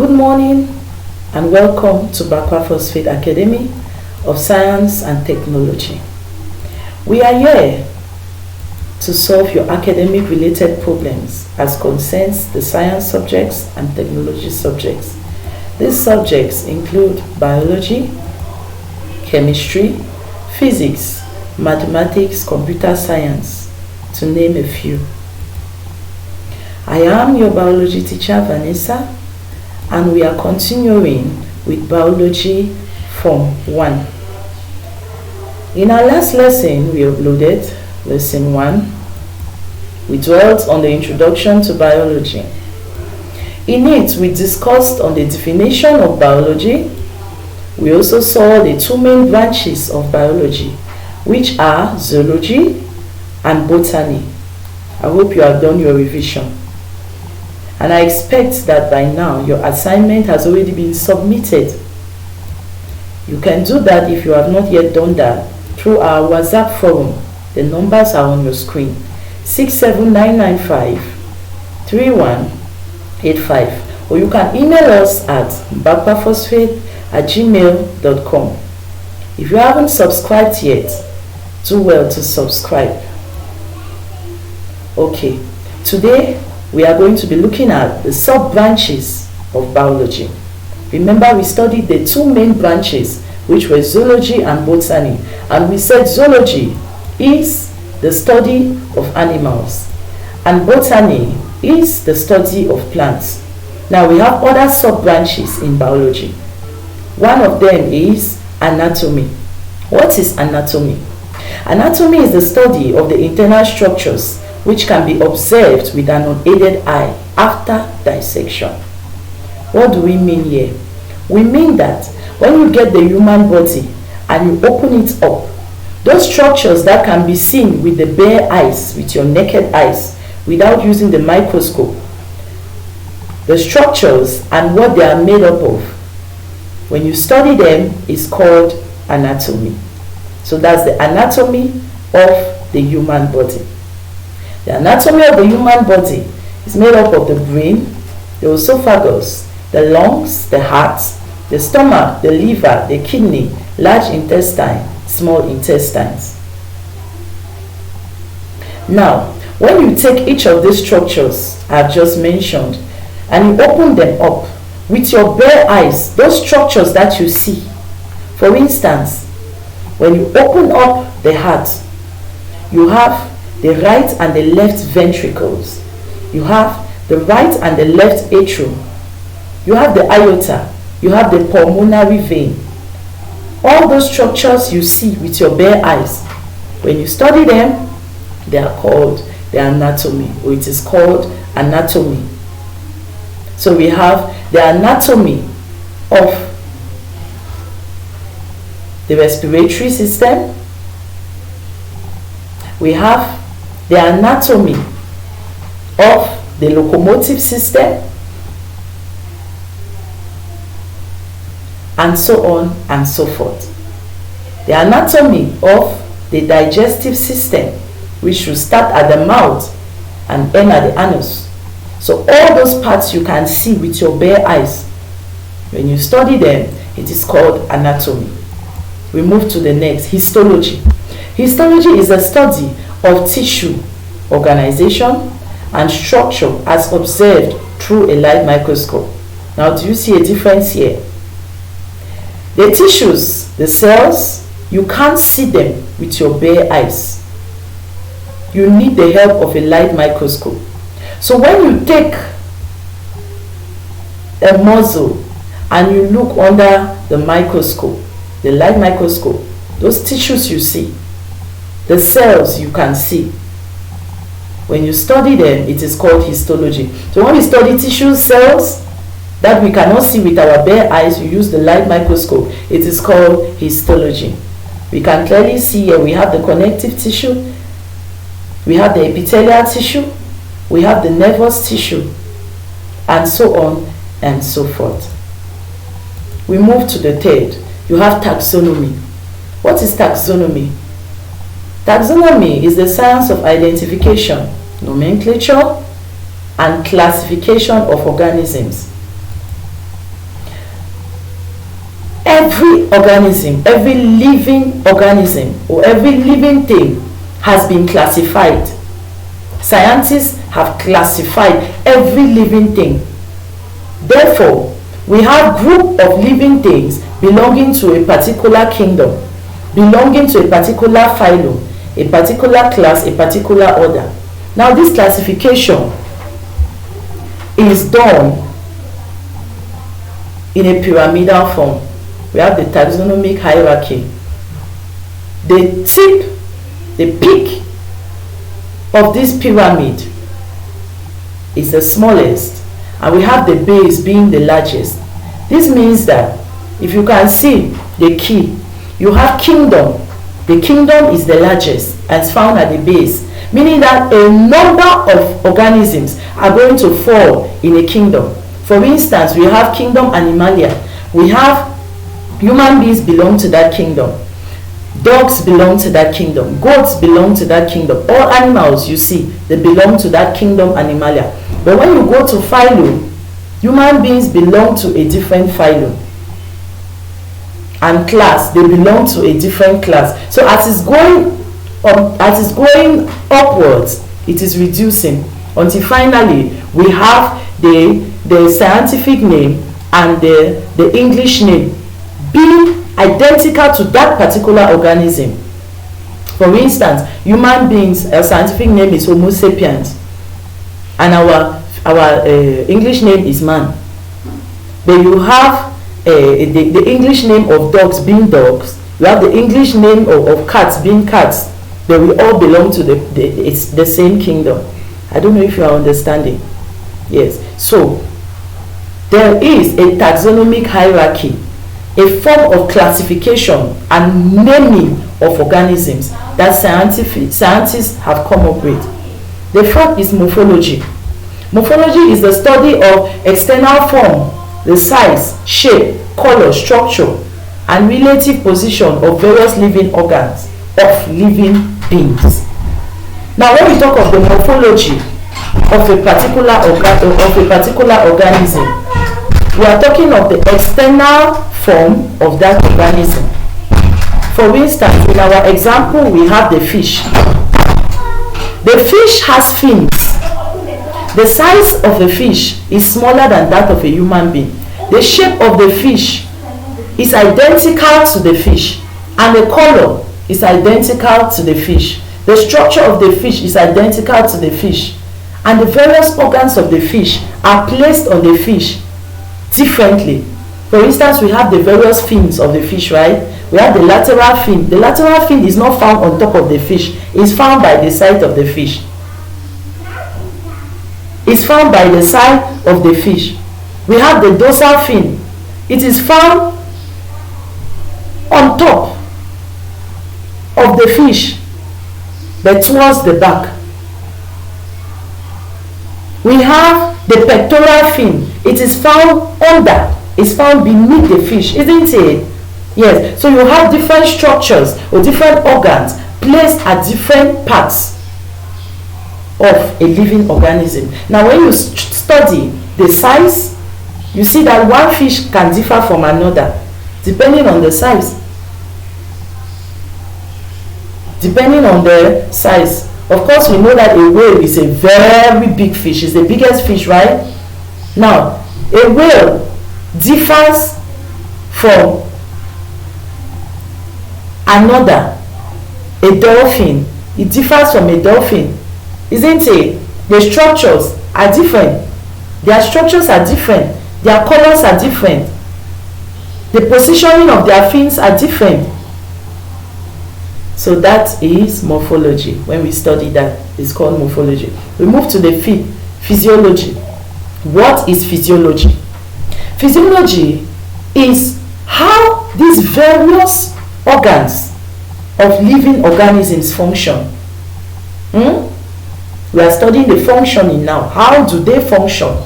Good morning and welcome to Bakwa Phosphate Academy of Science and Technology. We are here to solve your academic related problems as concerns the science subjects and technology subjects. These subjects include biology, chemistry, physics, mathematics, computer science, to name a few. I am your biology teacher, Vanessa, and we are continuing with biology form 1. In our last lesson, we uploaded lesson 1. We dwelt on the introduction to biology. In it, we discussed on the definition of biology. We also saw the two main branches of biology, which are zoology and botany. I hope you have done your revision. And I expect that by now your assignment has already been submitted. You can do that if you have not yet done that through our WhatsApp forum. The numbers are on your screen: 67995 3185, or you can email us at bakwaphosphate@gmail.com. If you haven't subscribed yet, do well to subscribe. Okay, today we are going to be looking at the sub-branches of biology. Remember, we studied the two main branches, which were zoology and botany, and we said zoology is the study of animals and botany is the study of plants. Now we have other sub-branches in biology. One of them is anatomy. What is anatomy? Anatomy is the study of the internal structures which can be observed with an unaided eye after dissection. What do we mean here? We mean that when you get the human body and you open it up, those structures that can be seen with the bare eyes, with your naked eyes, without using the microscope, the structures and what they are made up of, when you study them, is called anatomy. So that's the anatomy of the human body. The anatomy of the human body is made up of the brain, the esophagus, the lungs, the heart, the stomach, the liver, the kidney, large intestine, small intestines. Now, when you take each of these structures I've just mentioned and you open them up with your bare eyes, those structures that you see, for instance, when you open up the heart, you have the right and the left ventricles. You have the right and the left atrium. You have the aorta. You have the pulmonary vein. All those structures you see with your bare eyes, when you study them, they are called the anatomy, or it is called anatomy. So we have the anatomy of the respiratory system. We have the anatomy of the locomotive system, and so on and so forth. The anatomy of the digestive system, which should start at the mouth and end at the anus. So all those parts you can see with your bare eyes. When you study them, it is called anatomy. We move to the next, histology. Histology is a study of tissue, organization, and structure as observed through a light microscope. Now, do you see a difference here? The tissues, the cells, you can't see them with your bare eyes. You need the help of a light microscope. So when you take a muscle and you look under the microscope, the light microscope, those tissues you see, the cells you can see, when you study them, it is called histology. So when we study tissue cells that we cannot see with our bare eyes, we use the light microscope, it is called histology. We can clearly see here we have the connective tissue, we have the epithelial tissue, we have the nervous tissue, and so on and so forth. We move to the third. You have taxonomy. What is taxonomy? Taxonomy is the science of identification, nomenclature, and classification of organisms. every organism, every living organism or every living thing has been classified. Scientists have classified every living thing. Therefore, we have group of living things belonging to a particular kingdom, belonging to a particular phylum, a particular class, a particular order. Now this classification is done in a pyramidal form. We have the taxonomic hierarchy. The tip, the peak of this pyramid is the smallest, and we have the base being the largest. This means that if you can see the key, you have kingdom. The kingdom is the largest and it's found at the base, meaning that a number of organisms are going to fall in a kingdom. For instance, we have kingdom Animalia. We have human beings belong to that kingdom. Dogs belong to that kingdom. Goats belong to that kingdom. All animals you see, they belong to that kingdom Animalia. But when you go to phylum, human beings belong to a different phylum. And class, they belong to a different class. So as it's going upwards, it is reducing until finally we have the scientific name and the English name being identical to that particular organism. For instance, human beings, our scientific name is Homo sapiens, and our English name is man. Then you have the English name of dogs being dogs. You have the English name of cats being cats. Then we all belong to the same kingdom. I don't know if you are understanding. Yes. So there is a taxonomic hierarchy, a form of classification and naming of organisms that scientists have come up with. The fourth is morphology. Morphology is the study of external form, the size, shape, color, structure, and relative position of various living organs of living beings. Now, when we talk of the morphology of a particular organism, we are talking of the external form of that organism. For instance, in our example, we have the fish. The fish has fins. The size of the fish is smaller than that of a human being. The shape of the fish is identical to the fish, and the color is identical to the fish. The structure of the fish is identical to the fish, and the various organs of the fish are placed on the fish differently. For instance, we have the various fins of the fish, right? We have the lateral fin. The lateral fin is not found on top of the fish. It's found by the side of the fish. It's found by the side of the fish. We have the dorsal fin. It is found on top of the fish, but towards the back. We have the pectoral fin. It is found under. It's found beneath the fish, isn't it? Yes. So you have different structures or different organs placed at different parts of a living organism. Now, when you study the size, you see that one fish can differ from another depending on the size. Depending on the size. Of course, we know that a whale is a very big fish. It's the biggest fish, right? Now, a whale differs from another, a dolphin. It differs from a dolphin, isn't it? The structures are different. Their structures are different. Their colors are different. The positioning of their fins are different. So that is morphology. When we study that, it's called morphology. We move to the physiology. What is physiology? Physiology is how these various organs of living organisms function. We are studying the functioning now. How do they function?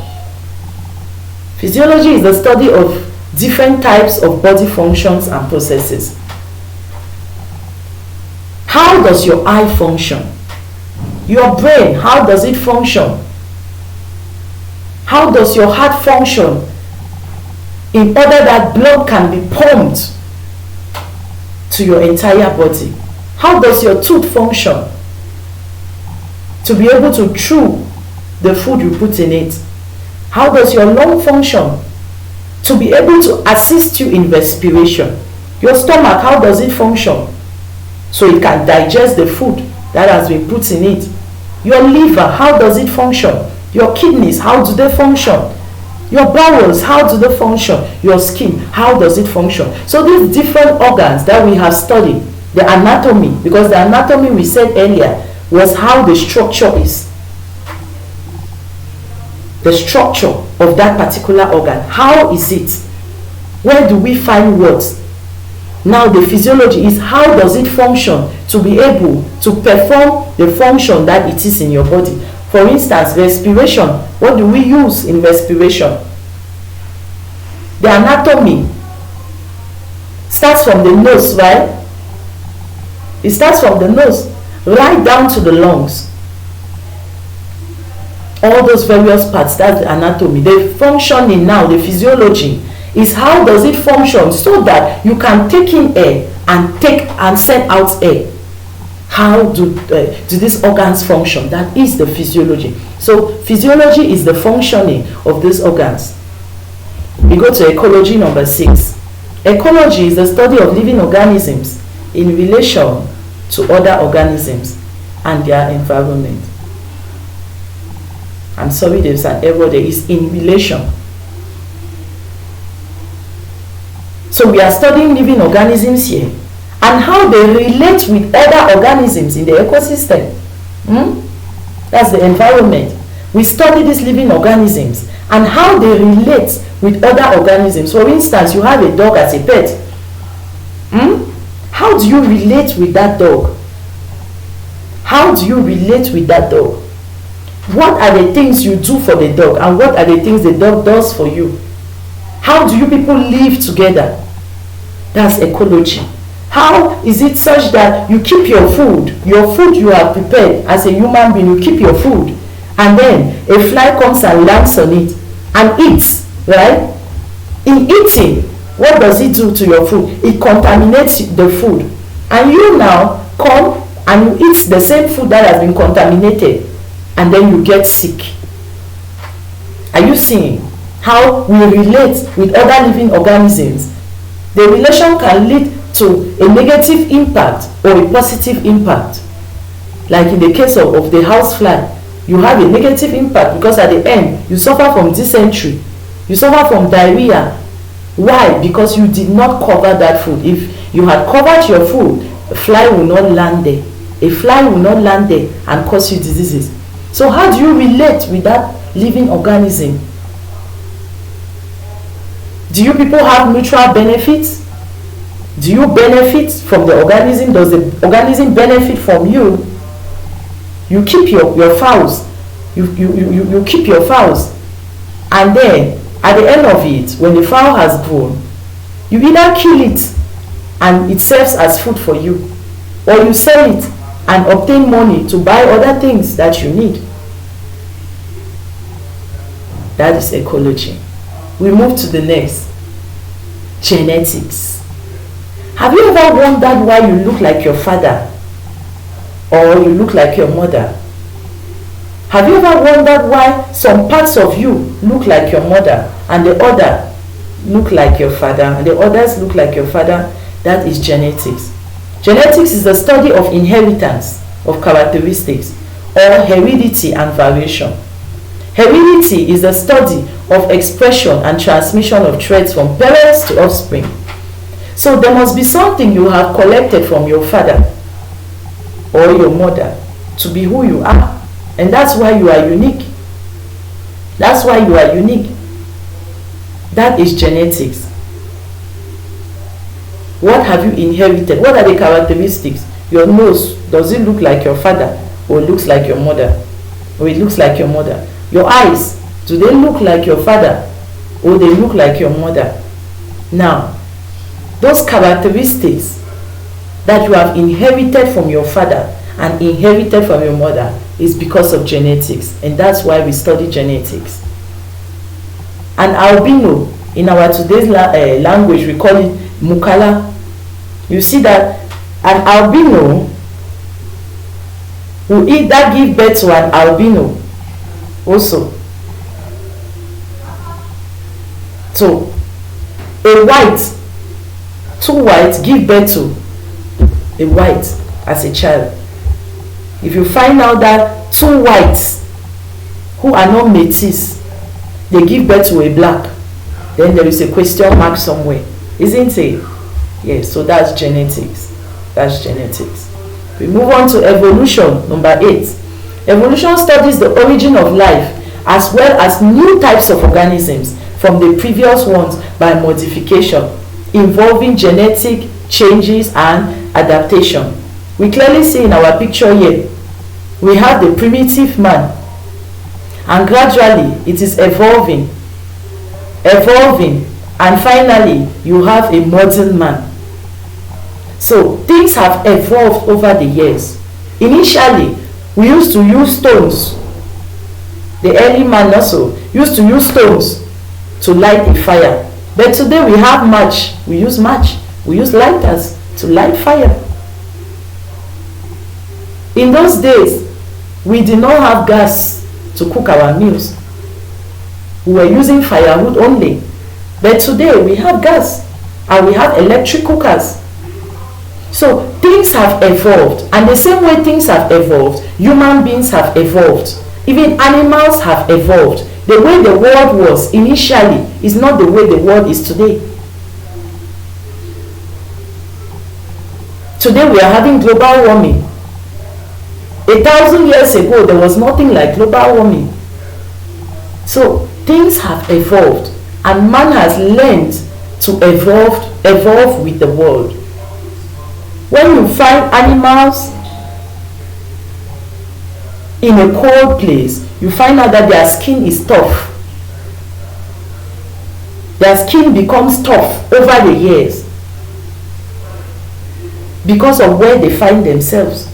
Physiology is the study of different types of body functions and processes. How does your eye function? Your brain, how does it function? How does your heart function? in order that blood can be pumped to your entire body? How does your tooth function to be able to chew the food you put in it? How does your lung function to be able to assist you in respiration? Your stomach, how does it function so it can digest the food that has been put in it? Your liver, how does it function? Your kidneys, how do they function? Your bowels, how do they function? Your skin, how does it function? So these different organs that we have studied, the anatomy, because the anatomy we said earlier was how the structure is. The structure of that particular organ. How is it? Where do we find words? Now the physiology is how does it function to be able to perform the function that it is in your body. For instance, respiration. What do we use in respiration? The anatomy starts from the nose, right? It starts from the nose right down to the lungs. All those various parts, that's the anatomy. The functioning now, the physiology, is how does it function so that you can take in air and send out air. How do these organs function? That is the physiology. So physiology is the functioning of these organs. We go to ecology number 6. Ecology is the study of living organisms in relation to other organisms and their environment. I'm sorry, there's an error there. It's in relation. So we are studying living organisms here and how they relate with other organisms in the ecosystem. That's the environment. We study these living organisms and how they relate with other organisms. For instance, you have a dog as a pet. How do you relate with that dog? How do you relate with that dog? What are the things you do for the dog and what are the things the dog does for you? How do you people live together? That's ecology. How is it such that you keep your food you have prepared as a human being, you keep your food, and then a fly comes and lands on it and eats, right? In eating, what does it do to your food? It contaminates the food. And you now come and you eat the same food that has been contaminated, and then you get sick. Are you seeing how we relate with other living organisms? The relation can lead to a negative impact or a positive impact. Like in the case of the housefly, you have a negative impact because at the end you suffer from dysentery, you suffer from diarrhea. Why? Because you did not cover that food. If you had covered your food, a fly will not land there. A fly will not land there and cause you diseases. So how do you relate with that living organism? Do you people have mutual benefits? Do you benefit from the organism? Does the organism benefit from you? You keep your fowls. You keep your fowls. And then at the end of it, when the fowl has grown, you either kill it and it serves as food for you, or you sell it and obtain money to buy other things that you need. That is ecology. We move to the next. Genetics. Have you ever wondered why you look like your father or you look like your mother? Have you ever wondered why some parts of you look like your mother and the other look like your father and the others look like your father? That is genetics. Genetics is the study of inheritance of characteristics or heredity and variation. Heredity is the study of expression and transmission of traits from parents to offspring. So there must be something you have collected from your father or your mother to be who you are. And that's why you are unique. That's why you are unique. That is genetics. What have you inherited? What are the characteristics? Your nose, does it look like your father or it looks like your mother? Or it looks like your mother? Your eyes, do they look like your father or they look like your mother? Now, those characteristics that you have inherited from your father and inherited from your mother is because of genetics, and that's why we study genetics. An albino In our today's language, we call it mukala. You see that an albino will either give birth to an albino also. So a white, two whites give birth to a white as a child. If you find out that two whites who are not métis, they give birth to a black, then there is a question mark somewhere, isn't it? Yes, so that's genetics. That's genetics. We move on to evolution, number 8. Evolution studies the origin of life as well as new types of organisms from the previous ones by modification, involving genetic changes and adaptation. We clearly see in our picture here, we have the primitive man, and gradually it is evolving, and finally you have a modern man. So things have evolved over the years. Initially, we used to use stones. The early man also used to use stones to light a fire. But today we have match. We use match. We use lighters to light fire. In those days, we did not have gas to cook our meals. We were using firewood only. But today we have gas and we have electric cookers. So things have evolved, and the same way things have evolved, human beings have evolved. Even animals have evolved. The way the world was initially is not the way the world is today. Today we are having global warming. 1,000 years ago there was nothing like global warming. So things have evolved, and man has learned to evolve with the world. When you find animals in a cold place, you find out that their skin is tough. Their skin becomes tough over the years because of where they find themselves.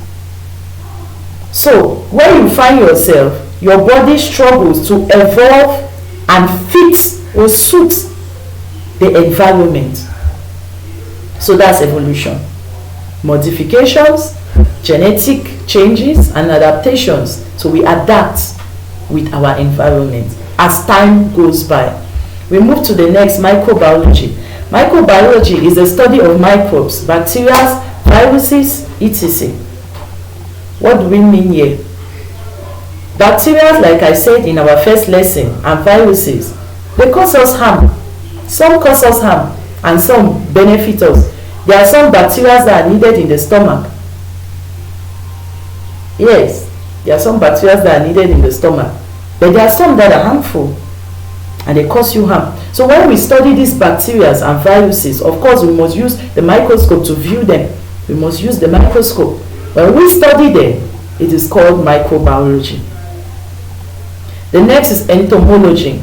So when you find yourself, your body struggles to evolve and fit or suit the environment. So that's evolution. Modifications, genetic changes and adaptations. So we adapt with our environment as time goes by. We move to the next, microbiology. Microbiology is the study of microbes, bacteria, viruses, etc. What do we mean here? Bacteria, like I said in our first lesson, and viruses, they cause us harm. Some cause us harm and some benefit us. There are some bacteria that are needed in the stomach. Yes, there are some bacteria that are needed in the stomach, but there are some that are harmful and they cause you harm. So when we study these bacteria and viruses, of course we must use the microscope to view them. We must use the microscope. When we study them, it is called microbiology. The next is entomology.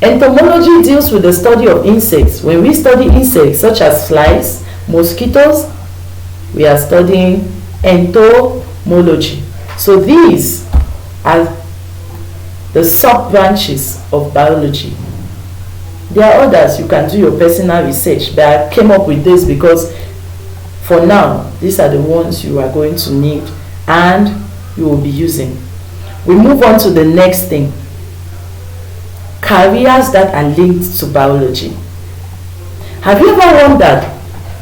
Entomology deals with the study of insects. When we study insects such as flies, mosquitoes, we are studying entomology. So these are the sub-branches of biology. There are others, you can do your personal research, but I came up with this because for now, these are the ones you are going to need and you will be using. We move on to the next thing. Careers that are linked to biology. Have you ever wondered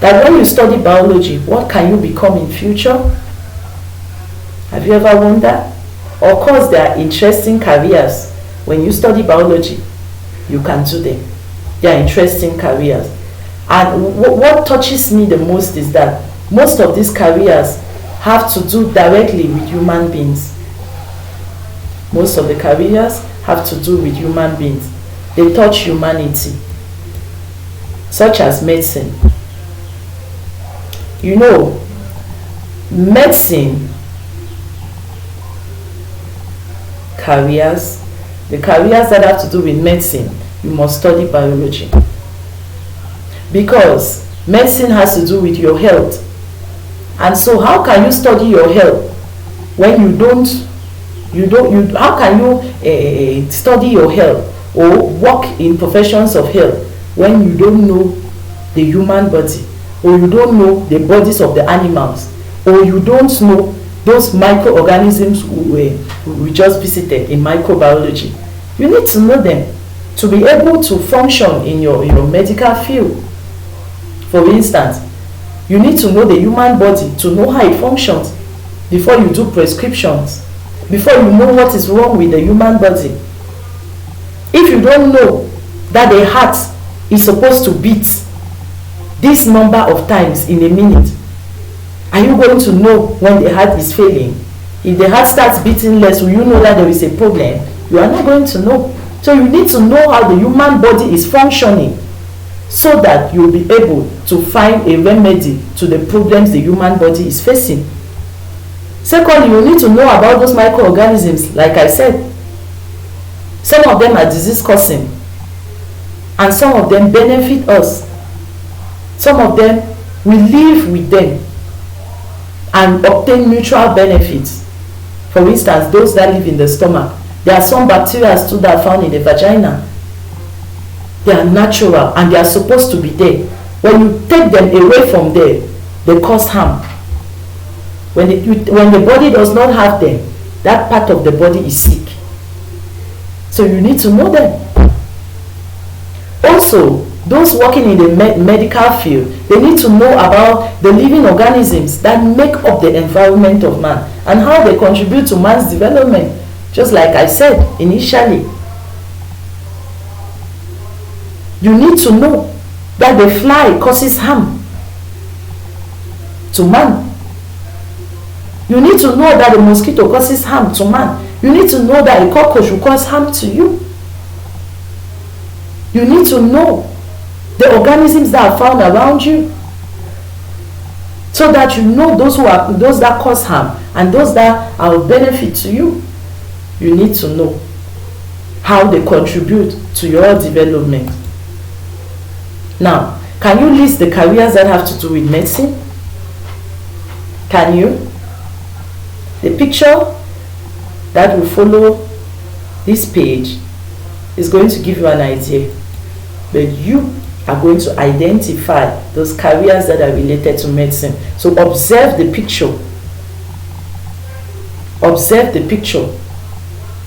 that when you study biology, what can you become in future? Have you ever wondered? Of course, there are interesting careers. When you study biology, you can do them. They are interesting careers. And what touches me the most is that most of these careers have to do directly with human beings. Most of the careers have to do with human beings. They touch humanity, such as medicine. You know, medicine careers, the careers that have to do with medicine, you must study biology. Because medicine has to do with your health. And so how can you study your health when how can you study your health or work in professions of health when you don't know the human body, or you don't know the bodies of the animals, or you don't know those microorganisms we just visited in microbiology. You need to know them to be able to function in your medical field. For instance, you need to know the human body to know how it functions before you do prescriptions, before you know what is wrong with the human body. If you don't know that the heart is supposed to beat this number of times in a minute, are you going to know when the heart is failing? If the heart starts beating less, will you know that there is a problem? You are not going to know. So you need to know how the human body is functioning, so that you will be able to find a remedy to the problems the human body is facing. Secondly, you need to know about those microorganisms. Like I said, some of them are disease causing, and some of them benefit us. Some of them, we live with them and obtain mutual benefits. For instance, those that live in the stomach, there are some bacteria too that are found in the vagina. They are natural and they are supposed to be there. When you take them away from there, they cause harm. When the body does not have them, that part of the body is sick. So you need to know them. Also, those working in the medical field, they need to know about the living organisms that make up the environment of man and how they contribute to man's development. Just like I said initially, you need to know that the fly causes harm to man. You need to know that the mosquito causes harm to man. You need to know that a cockroach will cause harm to you. You need to know the organisms that are found around you, so that you know those that cause harm and those that are of benefit to you. You need to know how they contribute to your development. Now, can you list the careers that have to do with medicine? Can you? The picture that will follow this page is going to give you an idea, but you are going to identify those careers that are related to medicine. So observe the picture. Observe the picture,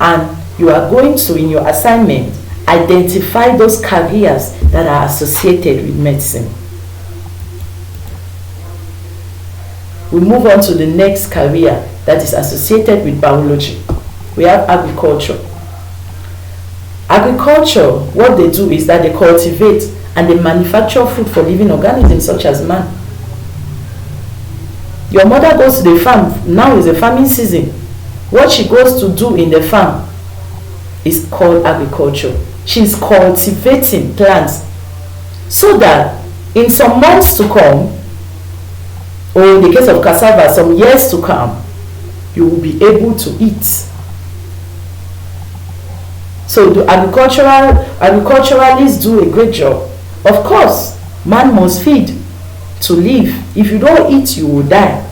and you are going to, in your assignment, identify those careers that are associated with medicine. We move on to the next career that is associated with biology. We have agriculture. Agriculture, what they do is that they cultivate and they manufacture food for living organisms such as man. Your mother goes to the farm. Now is the farming season. What she goes to do in the farm is called agriculture. She's cultivating plants so that in some months to come, or in the case of cassava, some years to come, you will be able to eat. So the agriculturalists do a great job. Of course, man must feed to live. If you don't eat, you will die.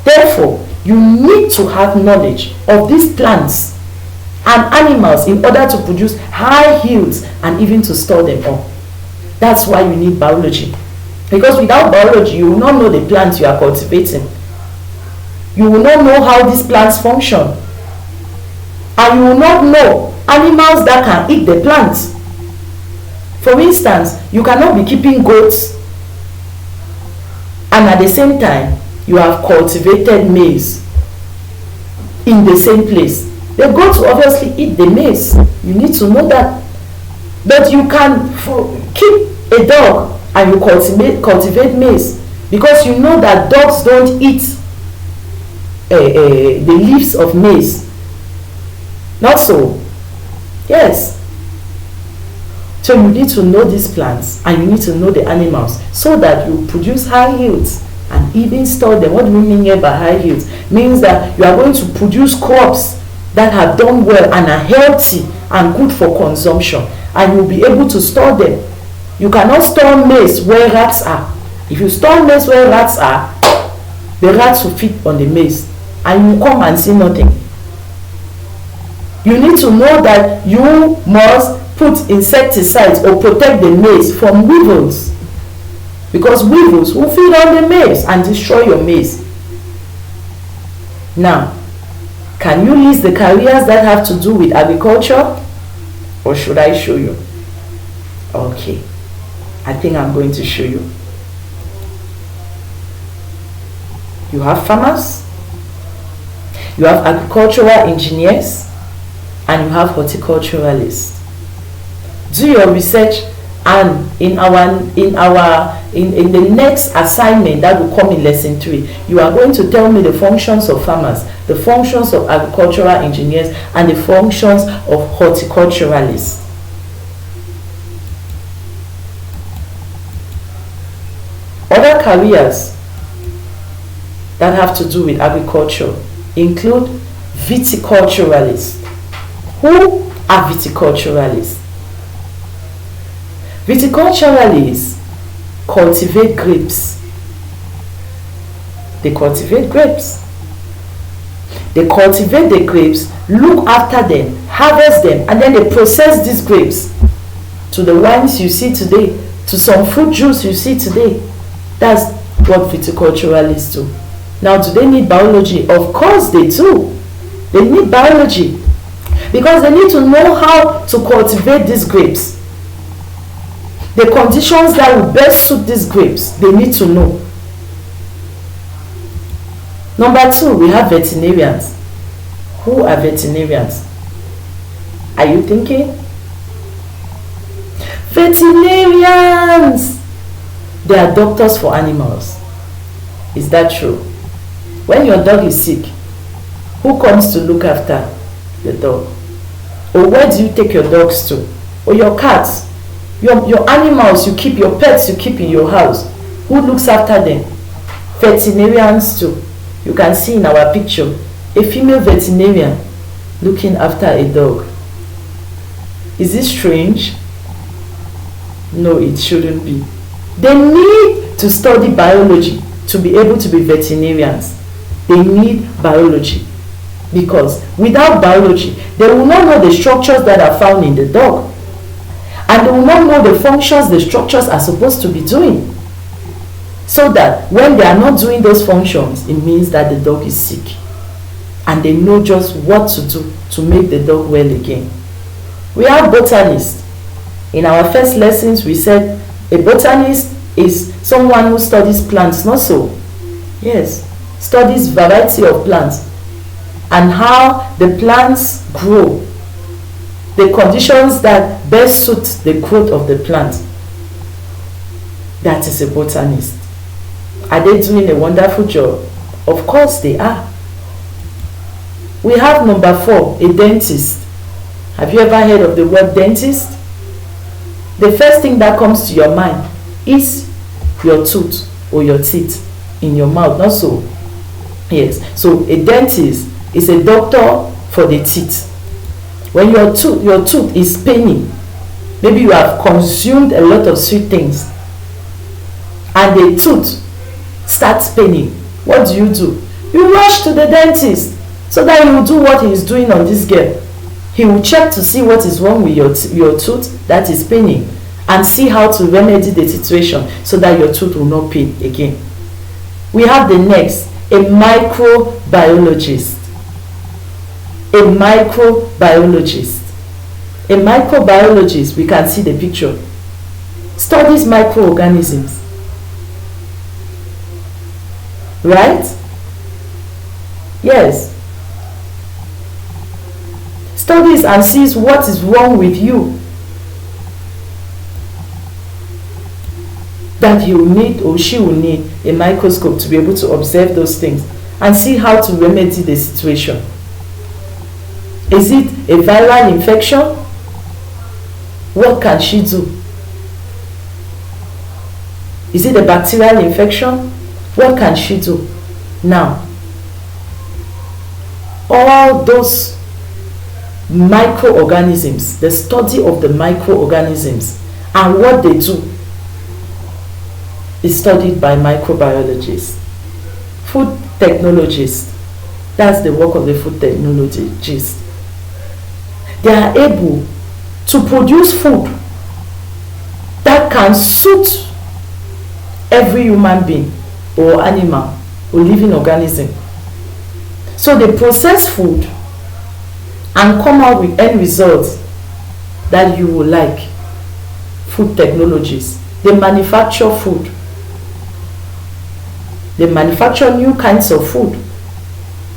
Therefore, you need to have knowledge of these plants and animals in order to produce high yields and even to store them up. That's why you need biology. Because without biology, you will not know the plants you are cultivating. You will not know how these plants function. And you will not know animals that can eat the plants. For instance, you cannot be keeping goats and at the same time you have cultivated maize in the same place. The goats will obviously eat the maize. You need to know that. But you can keep a dog and you cultivate maize, because you know that dogs don't eat the leaves of maize. Not so. Yes. So you need to know these plants and you need to know the animals so that you produce high yields and even store them. What do we mean here by high yields? Means that you are going to produce crops that have done well and are healthy and good for consumption, and you'll be able to store them. You cannot store maize where rats are. If you store maize where rats are, the rats will feed on the maize and you come and see nothing. You need to know that you must put insecticides or protect the maize from weevils, because weevils will feed on the maize and destroy your maize. Now, can you list the careers that have to do with agriculture, or should I show you? Okay, I think I'm going to show you. You have farmers, you have agricultural engineers, and you have horticulturalists. Do your research, and in the next assignment that will come in lesson 3, you are going to tell me the functions of farmers, the functions of agricultural engineers, and the functions of horticulturalists. Other careers that have to do with agriculture include viticulturalists. Who are viticulturalists? Viticulturalists cultivate grapes. They cultivate grapes. They cultivate the grapes, look after them, harvest them, and then they process these grapes to the wines you see today, to some fruit juice you see today. That's what viticulturalists do. Now, do they need biology? Of course they do. They need biology because they need to know how to cultivate these grapes. The conditions that will best suit these grapes, they need to know. Number 2, we have veterinarians. Who are veterinarians? Are you thinking? Veterinarians! They are doctors for animals. Is that true? When your dog is sick, who comes to look after the dog? Or where do you take your dogs to? Or your cats? Your animals you keep, your pets you keep in your house. Who looks after them? Veterinarians too. You can see in our picture a female veterinarian looking after a dog. Is it strange? No, it shouldn't be. They need to study biology to be able to be veterinarians. They need biology because without biology, they will not know the structures that are found in the dog. And they will not know the functions the structures are supposed to be doing. So that when they are not doing those functions, it means that the dog is sick. And they know just what to do to make the dog well again. We have botanists. In our first lessons, we said a botanist is someone who studies plants, not so? Yes, studies variety of plants and how the plants grow, the conditions that best suit the growth of the plant. That is a botanist. Are they doing a wonderful job? Of course they are. We have number 4, a dentist. Have you ever heard of the word dentist? The first thing that comes to your mind is your tooth or your teeth in your mouth, not so? Yes, so a dentist is a doctor for the teeth. When your tooth is paining, maybe you have consumed a lot of sweet things and the tooth starts paining, what do? You rush to the dentist so that he will do what he is doing on this girl. He will check to see what is wrong with your tooth that is paining and see how to remedy the situation so that your tooth will not pain again. We have the next, a microbiologist. A microbiologist. A microbiologist, we can see the picture, studies microorganisms. Right? Yes. Studies and sees what is wrong with you, that he will need or she will need a microscope to be able to observe those things and see how to remedy the situation. Is it a viral infection? What can she do? Is it a bacterial infection? What can she do? Now, all those microorganisms, the study of the microorganisms and what they do is studied by microbiologists. Food technologists, that's the work of the food technologists. They are able to produce food that can suit every human being or animal or living organism. So they process food and come out with end results that you will like. Food technologies. They manufacture food. They manufacture new kinds of food.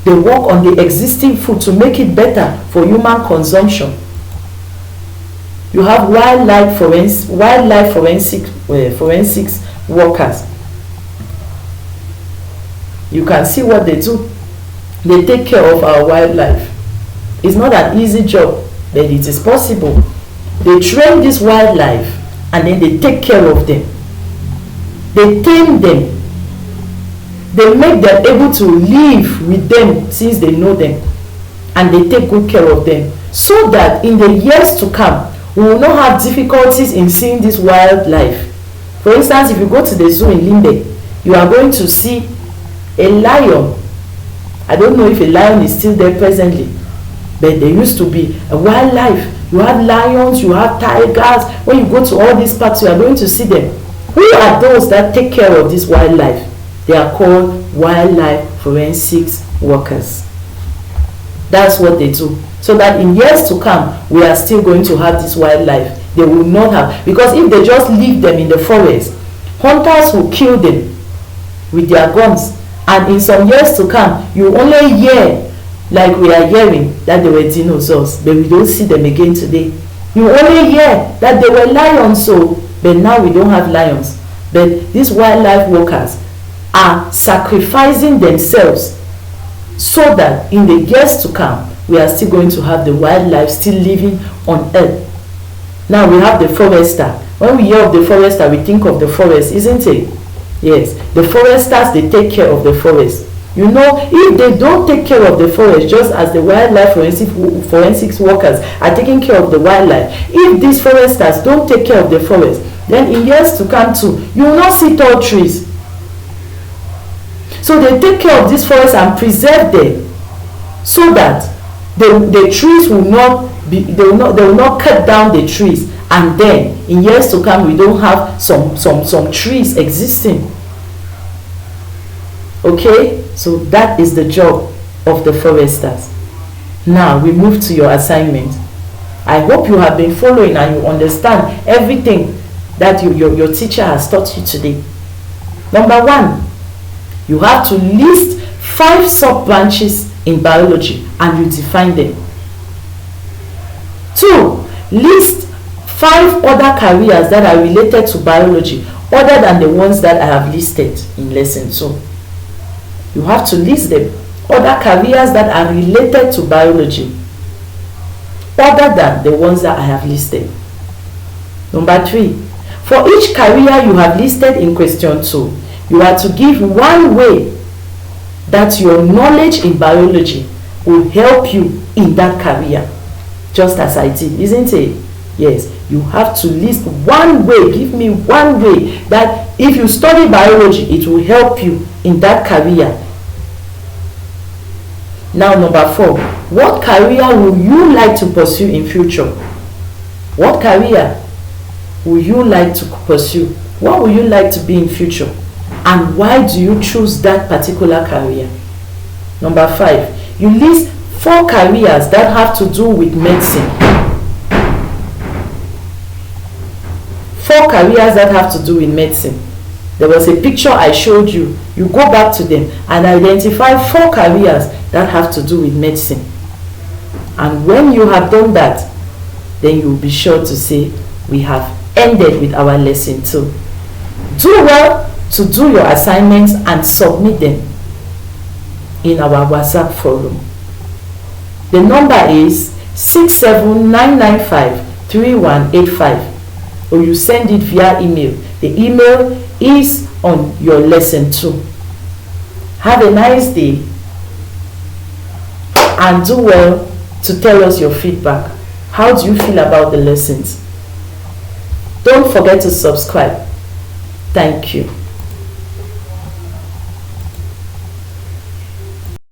They work on the existing food to make it better for human consumption. You have wildlife forensics workers. You can see what they do. They take care of our wildlife. It's not an easy job, but it is possible. They train this wildlife and then they take care of them. They tame them. They make them able to live with them since they know them, and they take good care of them, so that in the years to come we will not have difficulties in seeing this wildlife. For instance, if you go to the zoo in Limbe, you are going to see a lion. I don't know if a lion is still there presently, but there used to be a wildlife. You have lions, you have tigers. When you go to all these parks, you are going to see them. Who are those that take care of this wildlife? They are called wildlife forensics workers. That's what they do. So that in years to come, we are still going to have this wildlife. They will not have, because if they just leave them in the forest, hunters will kill them with their guns. And in some years to come, you only hear, like we are hearing, that they were dinosaurs, but we don't see them again today. You only hear that they were lions, but now we don't have lions. But these wildlife workers are sacrificing themselves so that in the years to come, we are still going to have the wildlife still living on earth. Now we have the forester. When we hear of the forester, we think of the forest, isn't it? Yes, the foresters, they take care of the forest. You know, if they don't take care of the forest, just as the wildlife forensics workers are taking care of the wildlife, if these foresters don't take care of the forest, then in years to come too, you will not see tall trees. So they take care of this forest and preserve them, so that the trees will not be, they will not cut down the trees, and then in years to come we don't have some trees existing. Okay, so that is the job of the foresters. Now we move to your assignment. I hope you have been following and you understand everything that your teacher has taught you today. Number 1, you have to list 5 sub-branches in biology and you define them. 2, list 5 other careers that are related to biology other than the ones that I have listed in lesson 2. You have to list them, other careers that are related to biology other than the ones that I have listed. Number 3, for each career you have listed in question 2, you are to give one way that your knowledge in biology will help you in that career, just as I did, isn't it? Yes, you have to list one way. Give me one way that if you study biology, it will help you in that career. Now, number 4, what career will you like to pursue in future? What career will you like to pursue? What will you like to be in future? And why do you choose that particular career? Number 5, you list 4 careers that have to do with medicine. 4 careers that have to do with medicine. There was a picture I showed you. You go back to them and identify 4 careers that have to do with medicine. And when you have done that, then you will be sure to say, we have ended with our lesson 2. Do well to do your assignments and submit them in our WhatsApp forum. The number is 679953185, or you send it via email. The email is on your lesson 2. Have a nice day and do well to tell us your feedback. How do you feel about the lessons? Don't forget to subscribe. Thank you.